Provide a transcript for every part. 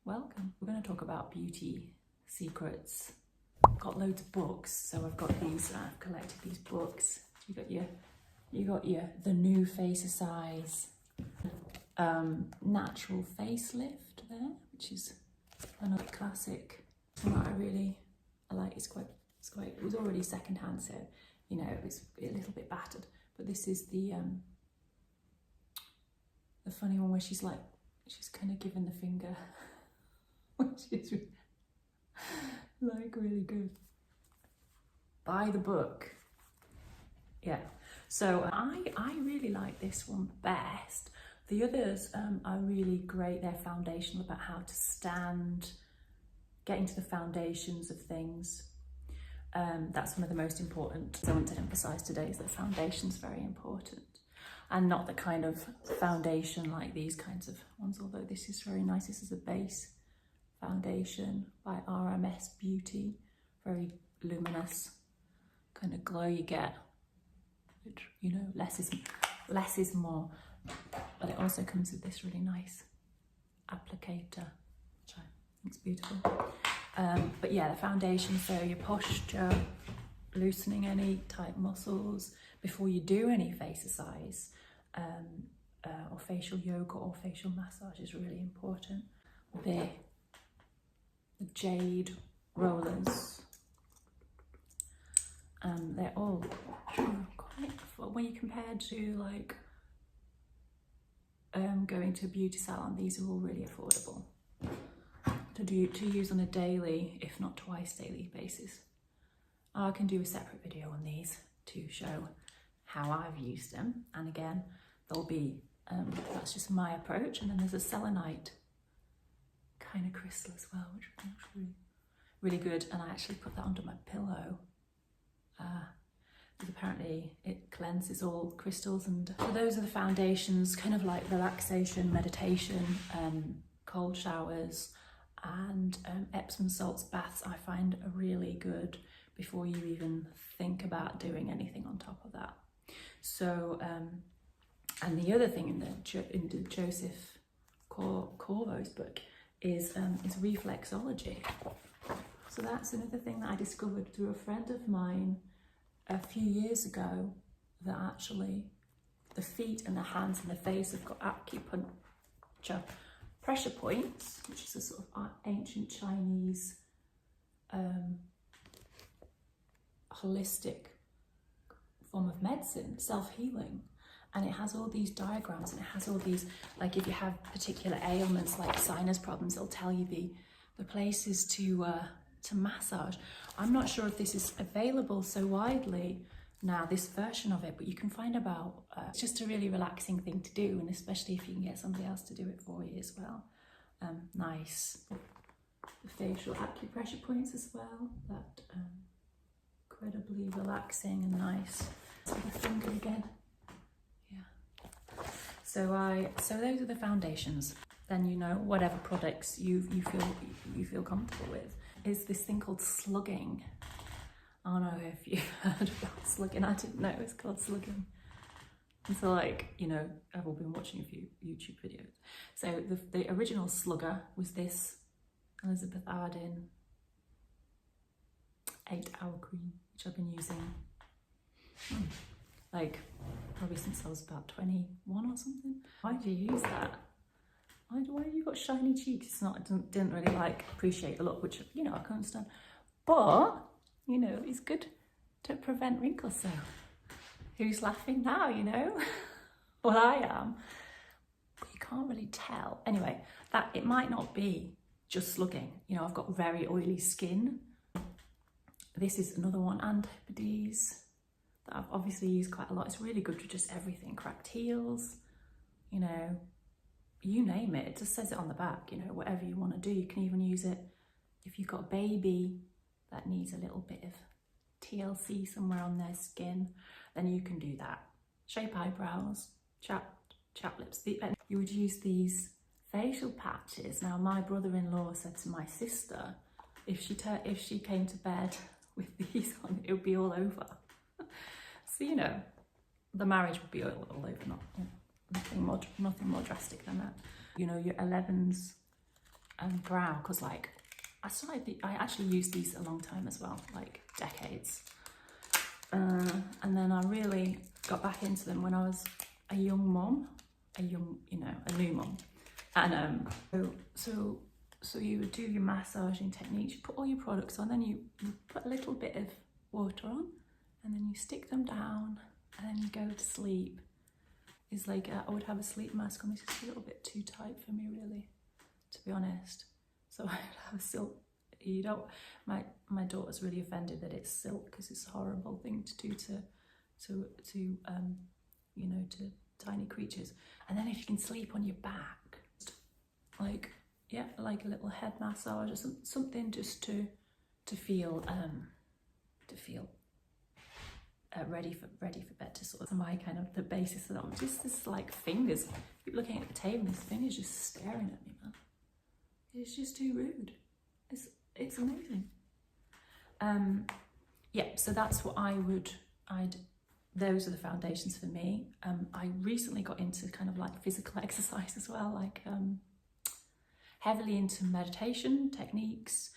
welcome. We're going to talk about beauty secrets. I've got loads of books, so I've got these. I've collected these books. You got your the new facesize natural facelift there, which is another classic. And I like. It was already secondhand, so you know it's a little bit battered. But this is the funny one where she's kind of giving the finger, which is like really good. Buy the book. Yeah. So I really like this one best. The others are really great. They're foundational about how to stand, get into the foundations of things. That's one of the most important. I want to emphasize today is that foundation's very important. And not the kind of foundation like these kinds of ones, although this is very nice. This is a base foundation by RMS Beauty. Very luminous kind of glow you get. You know, less is more. But it also comes with this really nice applicator, which I think is beautiful. But yeah, the foundation, so your posture, loosening any tight muscles before you do any facesize, or facial yoga or facial massage is really important. The jade rollers, they're all quite, when you compare to like going to a beauty salon, these are all really affordable to use on a daily, if not twice daily basis. I can do a separate video on these to show how I've used them, and again there'll be that's just my approach. And then there's a selenite kind of crystal as well, which I think is really, really good, and I actually put that under my pillow because apparently it cleanses all crystals. And so those are the foundations, kind of like relaxation, meditation, cold showers, and Epsom salts baths I find are really good before you even think about doing anything on top of that. So, and the other thing in the Joseph Corvo's book is reflexology. So that's another thing that I discovered through a friend of mine a few years ago, that actually the feet and the hands and the face have got acupuncture pressure points, which is a sort of ancient Chinese holistic form of medicine, self-healing. And it has all these diagrams, and it has all these, like if you have particular ailments like sinus problems, it'll tell you the places to massage. I'm not sure if this is available so widely now, this version of it, but you can find about, it's just a really relaxing thing to do, and especially if you can get somebody else to do it for you as well. Nice. The facial acupressure points as well, that incredibly relaxing and nice. So the finger again. Yeah. So those are the foundations. Then you know whatever products you feel comfortable with. Is this thing called slugging. I don't know if you've heard about slugging. I didn't know it's called slugging. And so, like, you know, I've all been watching a few YouTube videos. So the original slugger was this Elizabeth Arden 8-hour cream, which I've been using like probably since I was about 21 or something. Why do you use that? Why have you got shiny cheeks? It's not, I didn't really like appreciate the look, which, you know, I can understand. But, you know, it's good to prevent wrinkles. So who's laughing now, you know? Well, I am. But you can't really tell. Anyway, that it might not be just slugging. You know, I've got very oily skin. This is another one, Antipodes, that I've obviously used quite a lot. It's really good for just everything. Cracked heels, you know, you name it. It just says it on the back, you know, whatever you want to do. You can even use it if you've got a baby that needs a little bit of TLC somewhere on their skin, then you can do that. Shape eyebrows, chap lips. You would use these facial patches. Now, my brother-in-law said to my sister, if she came to bed with these on, it would be all over. So, you know, the marriage would be all over, nothing more drastic than that. You know, your 11s brow, because like I actually used these a long time as well, like decades. And then I really got back into them when I was a young mom, a new mom. And so you would do your massaging techniques, you put all your products on, then you put a little bit of water on, and then you stick them down, and then you go to sleep. It's like I would have a sleep mask on. This is a little bit too tight for me, really, to be honest. So I'd have a silk. You don't. My daughter's really offended that it's silk, because it's a horrible thing to do to tiny creatures. And then if you can sleep on your back, like a little head massage or something, just to feel ready for bed, to sort of my kind of the basis of that. Just this like fingers. Keep looking at the table, and this finger's just staring at me, man. It's just too rude. It's amazing. Yeah, so that's what those are the foundations for me. I recently got into kind of like physical exercise as well, like heavily into meditation techniques.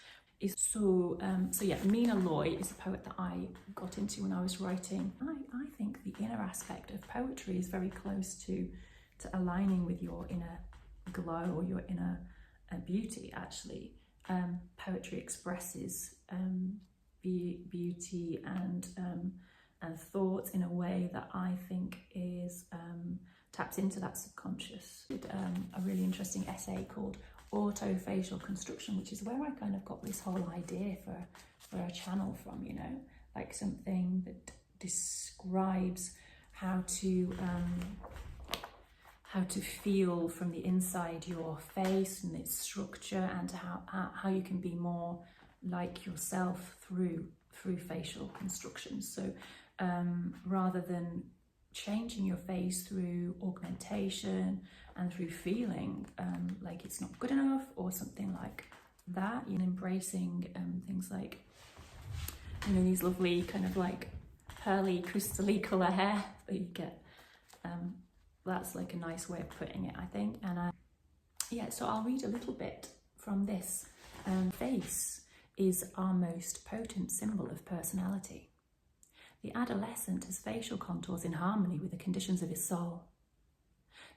So yeah, Mina Loy is a poet that I got into when I was writing. I think the inner aspect of poetry is very close to aligning with your inner glow or your inner beauty, actually. Poetry expresses beauty and thoughts in a way that I think is taps into that subconscious. A really interesting essay called Autofacial Construction, which is where I kind of got this whole idea for a channel from, like something that describes how to feel from the inside your face and its structure, and how you can be more like yourself through facial construction. So rather than changing your face through augmentation and through feeling like it's not good enough or something like that, embracing things like these lovely kind of like pearly crystally colour hair that you get. That's like a nice way of putting it, I think. And yeah, so I'll read a little bit from this. Face is our most potent symbol of personality. The adolescent has facial contours in harmony with the conditions of his soul.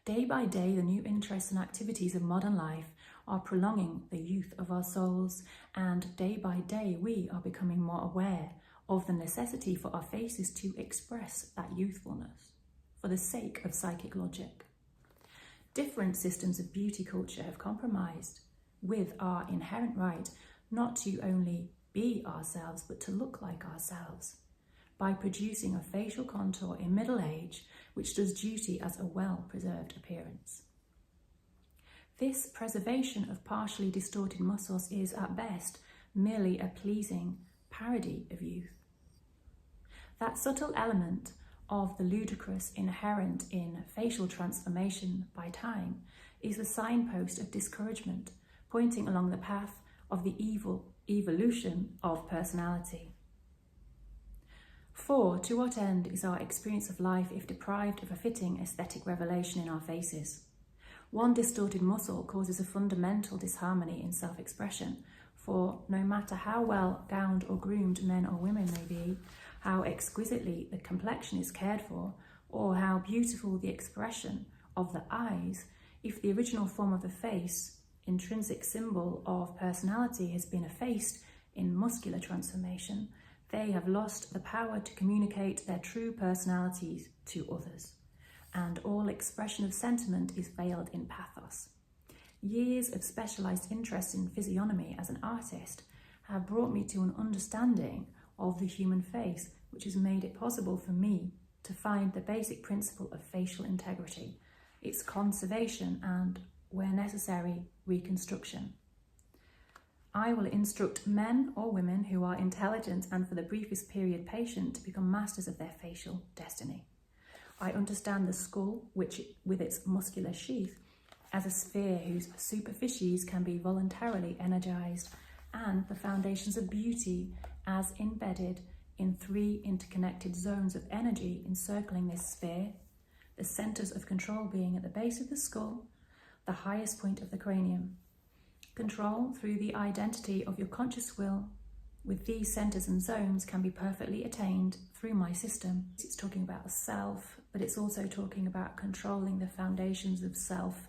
Day by day, the new interests and activities of modern life are prolonging the youth of our souls, and day by day we are becoming more aware of the necessity for our faces to express that youthfulness for the sake of psychic logic. Different systems of beauty culture have compromised with our inherent right not to only be ourselves, but to look like ourselves, by producing a facial contour in middle age which does duty as a well-preserved appearance. This preservation of partially distorted muscles is, at best, merely a pleasing parody of youth. That subtle element of the ludicrous inherent in facial transformation by time is the signpost of discouragement, pointing along the path of the evil evolution of personality. For to what end is our experience of life if deprived of a fitting aesthetic revelation in our faces? One distorted muscle causes a fundamental disharmony in self-expression, for no matter how well gowned or groomed men or women may be, how exquisitely the complexion is cared for, or how beautiful the expression of the eyes, if the original form of the face, intrinsic symbol of personality, has been effaced in muscular transformation, they have lost the power to communicate their true personalities to others, and all expression of sentiment is veiled in pathos. Years of specialized interest in physiognomy as an artist have brought me to an understanding of the human face, which has made it possible for me to find the basic principle of facial integrity, its conservation and, where necessary, reconstruction. I will instruct men or women who are intelligent and for the briefest period patient to become masters of their facial destiny. I understand the skull, which, with its muscular sheath, as a sphere whose superficies can be voluntarily energized, and the foundations of beauty as embedded in 3 interconnected zones of energy encircling this sphere, the centers of control being at the base of the skull, the highest point of the cranium, control through the identity of your conscious will with these centers and zones can be perfectly attained through my system. It's talking about the self, but it's also talking about controlling the foundations of self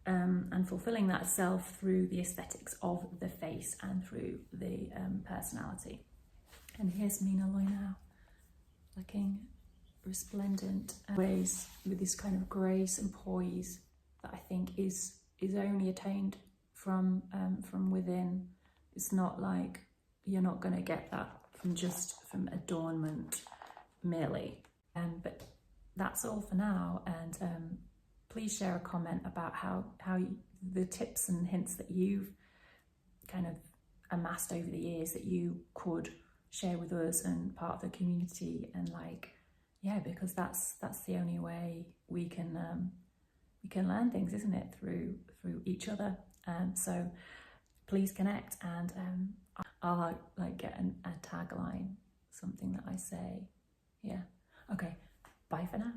and fulfilling that self through the aesthetics of the face and through the personality. And here's Mina Loy now, looking resplendent ways with this kind of grace and poise that I think is only attained from within. It's not like you're not going to get that from adornment merely. But that's all for now. And please share a comment about how the tips and hints that you've kind of amassed over the years that you could share with us and part of the community. And because that's the only way we can learn things, isn't it, through each other. So please connect, and I'll get a tagline, something that I say. Yeah. Okay. Bye for now.